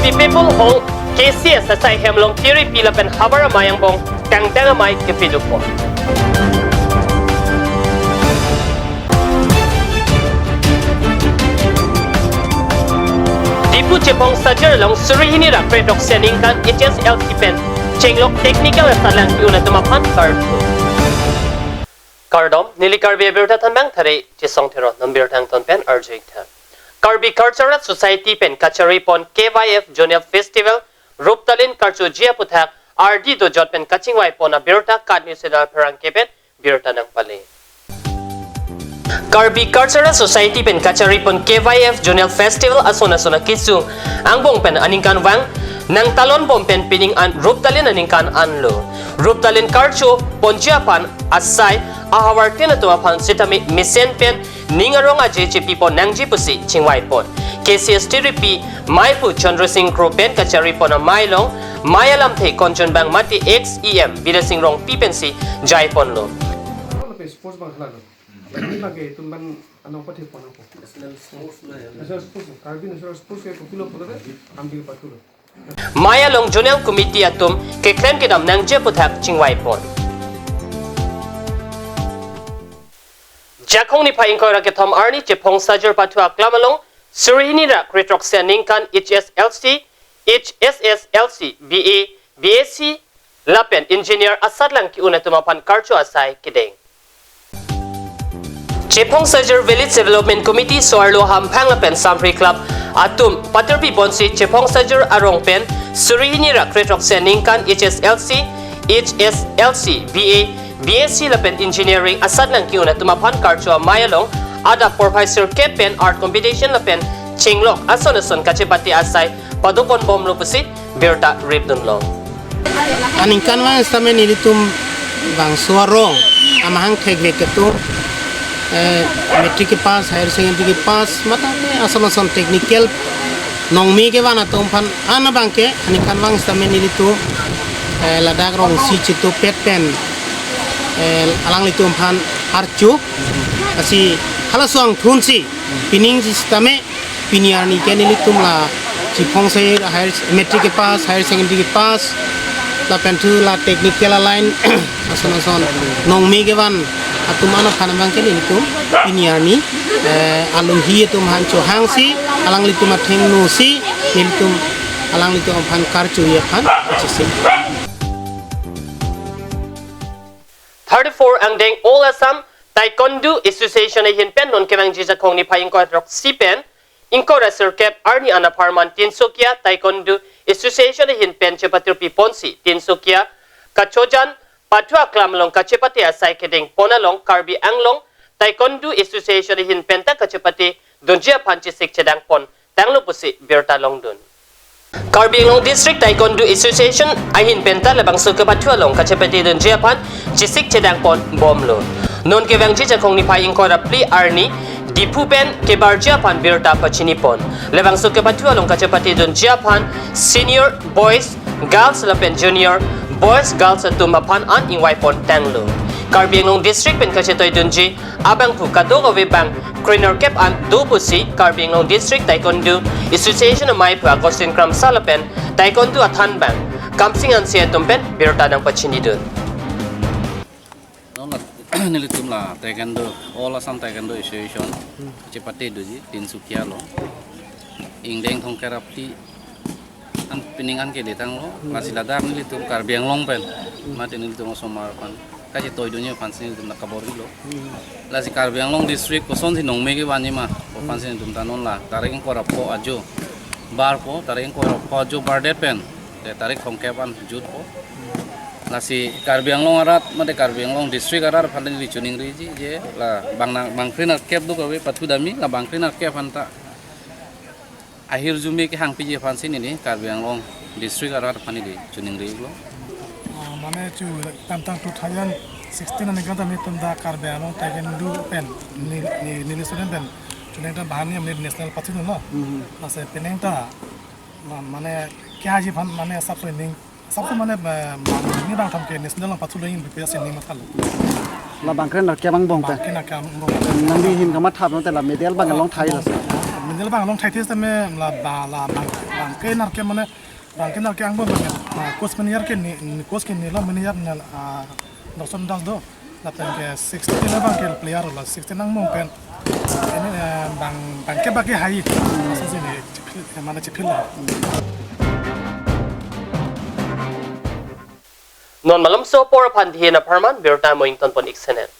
Karbi people hol KCS sa say hemlong tiri pila pen habar mayang bong tang may kepidupo. Dipu Chepong Sajar long surihini rak predok seningkan HSLC pen chenglok technical salang piuna tumapan kartu. Kardom nili Karbi berta tanbang thare chisong thero number tang ton pen RJ tha. Karbi Cultural Society pen kachari pon KYF Junior Festival Ruptalin Karchu Jia Puthak RD do jot pen kachingwai pon a berta kadni sedal perang kepen berta nang pale. Karbi Cultural Society pen kachari pon KYF Junior Festival asona kisu angbong pen aningkan wang nang talon bom pen pining an Ruptalin aningkan anlo Ruptalin Karchu pon Japan asai ahawar tinatua pan sitami misen pen ningarong aje pipo nangji pusi chingwai pon KCS TRP Maipu Chandra Singh Kro pen kachari pon mailong mayalam the konchon bang mati XEM bidasing rong pipensi jai pon lo sports bang khala ini bagi tumban anong pati pon ako national sports Karbi national sports ke kopilo podare ambil patulo mayalong Junel Committee atum ke claim kedam nangje puthak chingwai pon Jakong ni paing ko raketom arni Chepong Sajar patua klamalong surihini rak retrok seningkan HSLC HSSLC BA BAC lapen engineer asad lang ki una tumapan karcho asai kideng Chepong Sajar Village Development Committee soarlo hampang lapen Sampri Club atum paterpi bonsi Chepong Sajar arong pen surihini rak retrok seningkan HSLC HSLC BA BSc lapen engineering asad lang kiuna tumapan karcho mayalong ada professor kepen art competition lapen chinglok ason kachepati asai padupon bomlo pusi berta ribdun long aningkan wang stamen ilitum bang suarong amahang thegve ketu metric pass higher secondary pass mata ason technical nongmi ke wana tompan ana bangke aningkan wang stamen ilitu ladak rong si chitu petpen alang litum pan archu asi halasong thunsi pining sisteme piniarni keni litum la Chepong se higher metric pass higher secondary pass la pentu la technical line ason nongmi gewan atumana phanamang keni litum piniarni alung hi tum hancho hangsi alang litum athengnu si litum alang litum pan karchu ye pan chisi 34 ang deng All Assam Taekwondo Association ay hinpen non kemang jisa kong ni paying ko rok sipen inko raser kep arni ana parman Tinsukia Taekwondo Association ay hinpen chepatir piponsi Tinsukia kachojan patwa klamlong kachepati asai kedeng ponalong Karbi Anglong Taekwondo Association ay hinpen ta kachepati donjia panchi sik chedang pon tanglo pusi berta long dun Karbi Anglong District Taekwondo Association ahin penta labang suka patwalong kachepati don Japan chisik chedang pon bomlo non kevang chicha kong ni paing ko rapli arni dipu pen ke bar Japan berta pachini pon labang suka patwalong kachepati don Japan senior boys girls lapen junior boys girls tumapan an ingwai pon tanglo Karbi Anglong District pen kachetoy donji abang pu kadogo bang Trainer Cap an Dupusi, Karbi Anglong District Taekwondo Association of Maipu Agustin Kram Salapen, Taekwondo at Hanbang, Kamsing an siya tumpen, birta ng pachinidun. Nilitum la Taekwondo, All Assam Taekwondo Association, Cepate doji, Tinsukia lo, Ingdeng Thong Kerapti, an piningan ke detang lo, masih ladar nilitum Karbi Anglong pen, mati nilitum Somarpan. Kasi toy dunia pansin itu nak kabori lo. Lasi Karbi Anglong district koson si nong megi wani mah, pansin itu tanon lah. Tarik yang korap po ajo, bar po, tarik yang korap po ajo bar depen, tarik kongkepan jut po. Lasi Karbi Anglong arat, made Karbi Anglong district arat pansin di tuning riji je lah bang krinar kep do kawe patu dami lah bang krinar kep anta. Akhir jumi ke hang piji pansin ini Karbi Anglong district arat pansin di tuning riji lo. Mana tu tentang 2016 ni kan kami tunda Karbi Anglong Taekwondo pen nilai student pen cuma itu bahan ni national pasti tu no masa peneng ta mana kaya aja mana sabtu mana ni bang tham ke national pasti tu ini berpihak ni macam la bangkren na kya bang bong ta kena kam nambi hin kamat thap no te la medal bang long thai la Minil bang long thai tes tame la bangke narke mana bangke narke angbo bangke coach manager ke coach ke nila manager nal Dawson Das do lapen ke 16 na bangke player la 16 nang mo pen ini bangke bangke hai masa sini mana cepil lah. Non malam so por pandi na parman berta mo ington pon iksenet.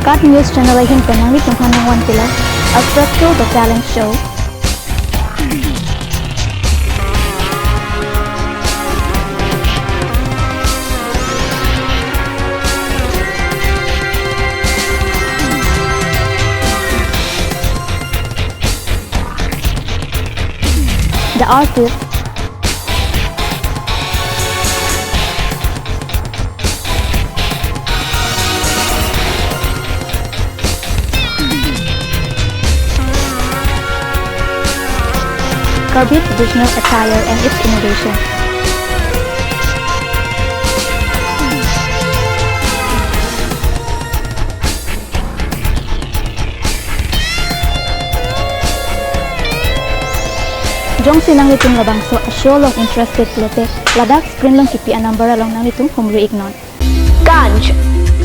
Cut News Channel ay hinpanang tunghanan wan pila Aspecto the Talent Show. The Artist. Kirby traditional attire and its innovation. Jong sinang litong labang so a show long interested lote ladak screen long kipi a number along nang litong humri ignon. Ganj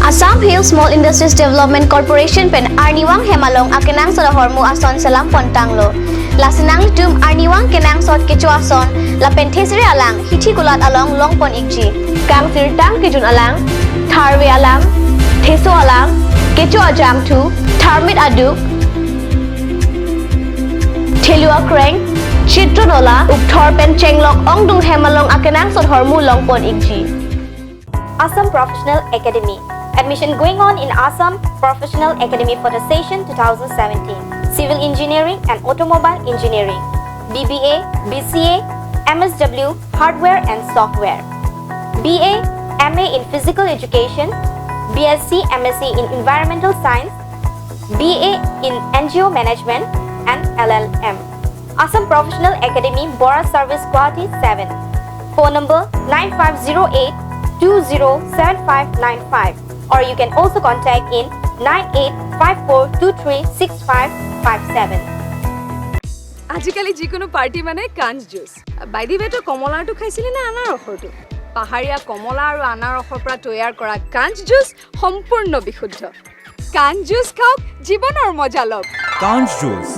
Assam Hill Small Industries Development Corporation pen Arniwang Hemalong akinang sa hormu ason salam pontanglo. Lasinang litum Arniwang kenang sot kecuason la pentesiri alang hithi gulat along longpon ikji. Kang sirtang kijun alang tharwe alang theso alang kecu ajam tu tharmit aduk thelua kreng chitronola upthor pen chenglok ongdung Hemalong akinang sot hormu longpon ikji. Assam Professional Academy. Admission going on in Assam Professional Academy for the session 2017. Civil Engineering and Automobile Engineering, BBA, BCA, MSW, Hardware and Software, BA, MA in Physical Education, BSc, MSc in Environmental Science, BA in NGO Management and LLM. Assam Professional Academy, Bora Service Guwahati 7. Phone number 9508 207595, or you can also contact in 9854236557. আজিকালি যিকোনো পাৰ্টি মানে কাঞ্জ juice by the বেটো কমলাটো খাইছিলি না আনাৰসটো পাহাৰীয়া কমলা আৰু আনাৰসৰ পৰা তৈয়াৰ কৰা কাঞ্জ জুচ সম্পূৰ্ণ বিশুদ্ধ কাঞ্জ জুচ খাওক জীৱনৰ মজা লওক কাঞ্জ juice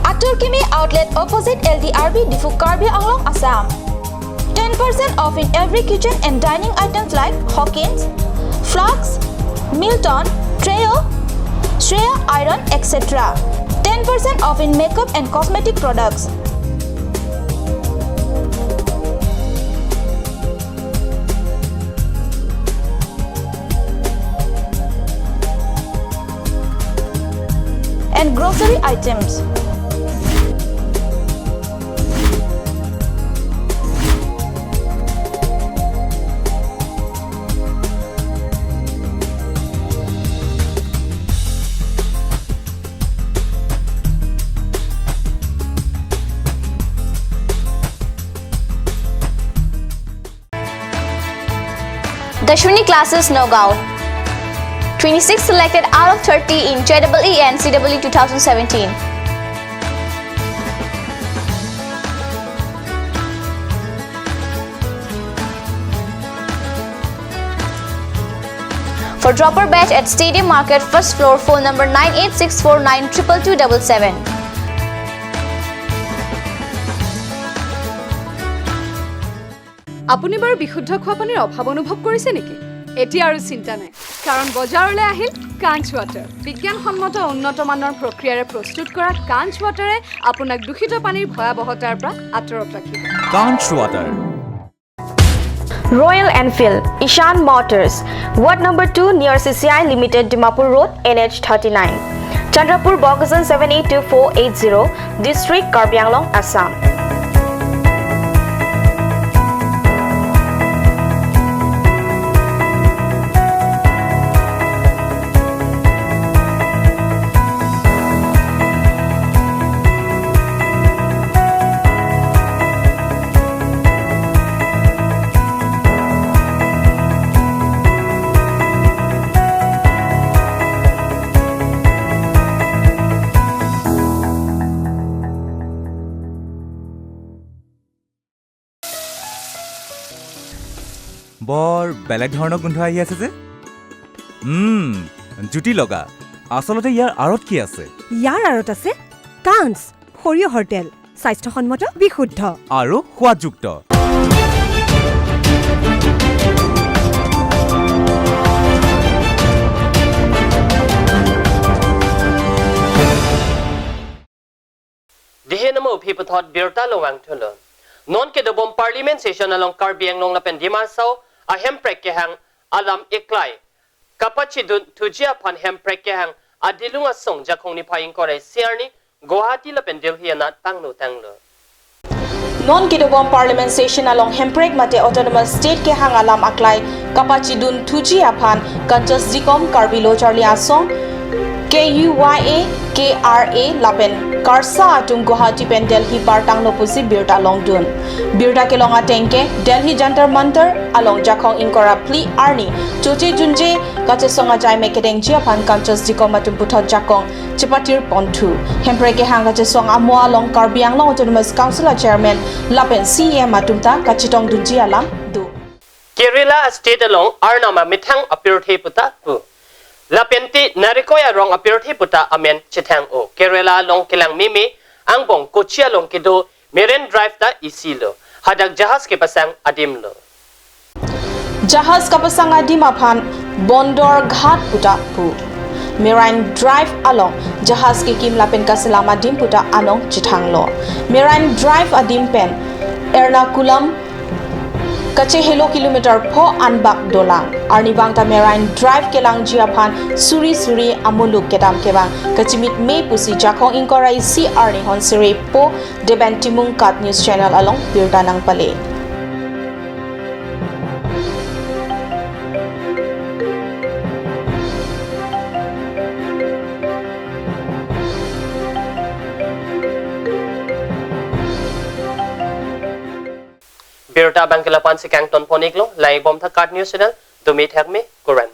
Aturkimi outlet opposite LDRB Difu Karbi Anglong Assam. 10% off in every kitchen and dining items like Hawkins, Flax, Milton, Treo, Shreya Iron, etc. 10% off in makeup and cosmetic products. And grocery items. Dashwini Classes Nagaon. 26 selected out of 30 in JEE and CEE 2017. For dropper batch at Stadium Market, first floor, phone number 9864922277. আপুনি বাৰু বিশুদ্ধ খোৱা পানীৰ অভাৱ অনুভৱ কৰিছে নেকি এতিয়া আৰু চিন্তা নাই কাৰণ বজাৰলৈ আহিল কাঞ্চ ৱাটাৰ বিজ্ঞানসন্মত উন্নত মানৰ প্ৰক্ৰিয়াৰে প্ৰস্তুত কৰা কাঞ্চ ৱাটাৰে আপোনাক দূষিত পানীৰ ভয়াৱহতাৰ পৰা আঁতৰত ৰাখিব কাঞ্চ water Royal Enfield, Ishan Motors, Ward number 2 near CCI Limited, Dimapur Road, NH 39. Chandrapur, Bogazan 782480, District, Karbi Anglong, Assam. বৰ বেলেগ ধৰণৰ গোন্ধ আহি আছে যে জুতি লগা আসলতে ইয়াৰ আৰত কি আছে ইয়াৰ আৰত আছে কাঞ্চ সৰিয়হৰ তেল স্বাস্থ্যসন্মত বিশুদ্ধ আৰু সোৱাদযুক্ত Dihenamo upiputhot birta lowang thulo. Non ke dobom parliament session along Karbi Anglong lapen dimarsao a hemprek ke hang alam iklai. Kapachi tujia pan hemprek ke hang adilunga song jakong ni phaing kore siarni Guwahati lapen Delhi na tanglo tanglo. Non-Kidobom Parliament Session along Hemprek Mate Autonomous State ke hang alam aklai Kapachidun Tuji Apan Kanchas Zikom Karbilo Charlie Asong KUYA KRA Lapen Karsa Atum Guwahati Pen Delhi Bartang Lopusi Birta Long Dun Birta ke longa tenke Delhi Jantar Mantar along Jakong Inkora Pli Arni Choche Junje Kache Songa Jai Mekedeng Jiapan Kanchas Zikom Atum Puthot Jakong Chipatir Pontu Hemprek ke hang Kache Songa Mo along Karbi Anglong Autonomous Council Chairman Lapen CM Atumta Kachitong Dunji Alam Du Kerala state along Arnama Mithang apirthe puta pu. Lapenti narikoya rong apirthe puta amen chithang o. Kerala long kilang mimi angbong Kochia long kido Marine Drive ta isilo. Hadak jahas ke pasang adim lo. Jahaz kapasang adim apan Bondor Ghat Puta Pu Marine Drive along Jahaz ke kim lapen kasalam adim puta anong chithang lo Marine Drive adim pen Ernakulam Kache helo kilometer po anbak dolang Arnibang ta Marine Drive kelang jiapan suri suri amuluk kedam kebang kachimit me pusi jakong inkorai si arni hon siri po debentimung kat news channel along birdanang pale Birta Bangkila Pansi Kangton Poniglo, Lai Bom Tha Card News Channel, Dumit Hagme, Koran.